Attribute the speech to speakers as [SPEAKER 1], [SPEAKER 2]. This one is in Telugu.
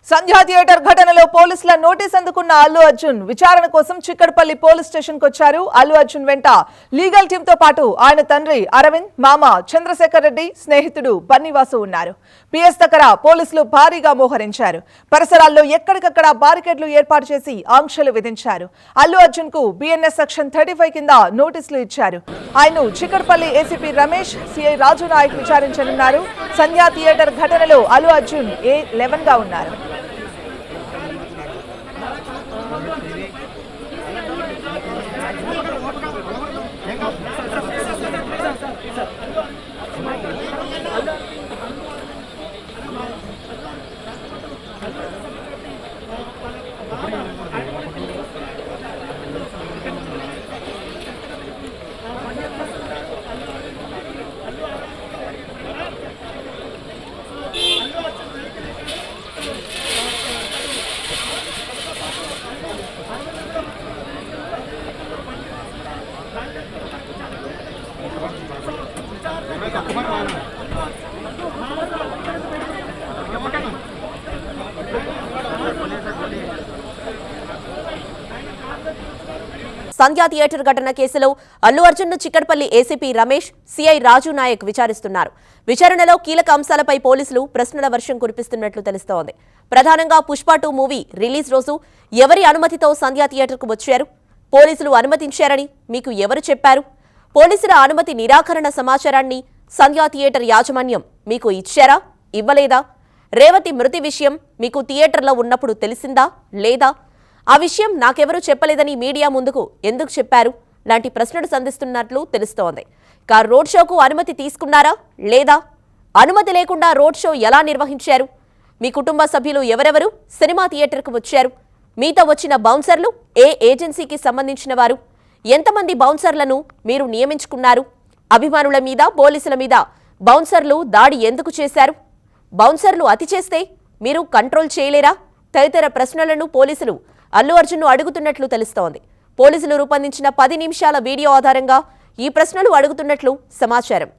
[SPEAKER 1] సంధ్యా థియేటర్ ఘటనలో పోలీసుల నోటీస్ అందుకున్న అల్లు అర్జున్ విచారణ కోసం చిక్కడపల్లి పోలీస్ స్టేషన్ కు వచ్చారు. అల్లు అర్జున్ వెంట లీగల్ టీమ్ తో పాటు ఆయన తండ్రి అరవింద్, మామ చంద్రశేఖర్ రెడ్డి, స్నేహితుడు బన్నీవాసు ఉన్నారు. పిఎస్ దగ్గర పోలీసులు భారీగా మోహరించారు. పరిసరాల్లో ఎక్కడికక్కడ బారికేడ్లు ఏర్పాటు చేసి ఆంక్షలు విధించారు. అల్లు అర్జున్ కు బిఎన్ఎస్ సెక్షన్ 35 కింద నోటీసులు ఇచ్చారు. ఆయన్ను చిక్కడపల్లి ఏసీపీ రమేష్, సిఐ రాజు నాయక్ విచారించనున్నారు. సంధ్యా థియేటర్ ఘటనలో అల్లు అర్జున్ A11 గా ఉన్నారు.
[SPEAKER 2] సంధ్యా థియేటర్ ఘటన కేసులో అల్లు అర్జున్ ను చిక్కడపల్లి ఏసీపీ రమేష్, సిఐ రాజు నాయక్ విచారిస్తున్నారు. విచారణలో కీలక అంశాలపై పోలీసులు ప్రశ్నల వర్షం కురిపిస్తున్నట్లు తెలుస్తోంది. ప్రధానంగా పుష్ప 2 మూవీ రిలీజ్ రోజు ఎవరి అనుమతితో సంధ్యా థియేటర్కు వచ్చారు? పోలీసులు అనుమతించారని మీకు ఎవరు చెప్పారు? పోలీసుల అనుమతి నిరాకరణ సమాచారాన్ని సంధ్యా థియేటర్ యాజమాన్యం మీకు ఇచ్చారా, ఇవ్వలేదా? రేవతి మృతి విషయం మీకు థియేటర్లో ఉన్నప్పుడు తెలిసిందా లేదా? ఆ విషయం నాకెవరూ చెప్పలేదని మీడియా ముందుకు ఎందుకు చెప్పారు? లాంటి ప్రశ్నలు సంధిస్తున్నట్లు తెలుస్తోంది. ఇక రోడ్ షోకు అనుమతి తీసుకున్నారా లేదా? అనుమతి లేకుండా రోడ్ షో ఎలా నిర్వహించారు? మీ కుటుంబ సభ్యులు ఎవరెవరు సినిమా థియేటర్కు వచ్చారు? మీతో వచ్చిన బౌన్సర్లు ఏ ఏజెన్సీకి సంబంధించిన వారు? ఎంతమంది బౌన్సర్లను మీరు నియమించుకున్నారు? అభిమానుల మీద, పోలీసుల మీద బౌన్సర్లు దాడి ఎందుకు చేశారు? బౌన్సర్లు అతి చేస్తే మీరు కంట్రోల్ చేయలేరా? తదితర ప్రశ్నలను పోలీసులు అల్లు అర్జున్ ను అడుగుతున్నట్లు తెలుస్తోంది. పోలీసులు రూపొందించిన 10 నిమిషాల వీడియో ఆధారంగా ఈ ప్రశ్నలు అడుగుతున్నట్లు సమాచారం.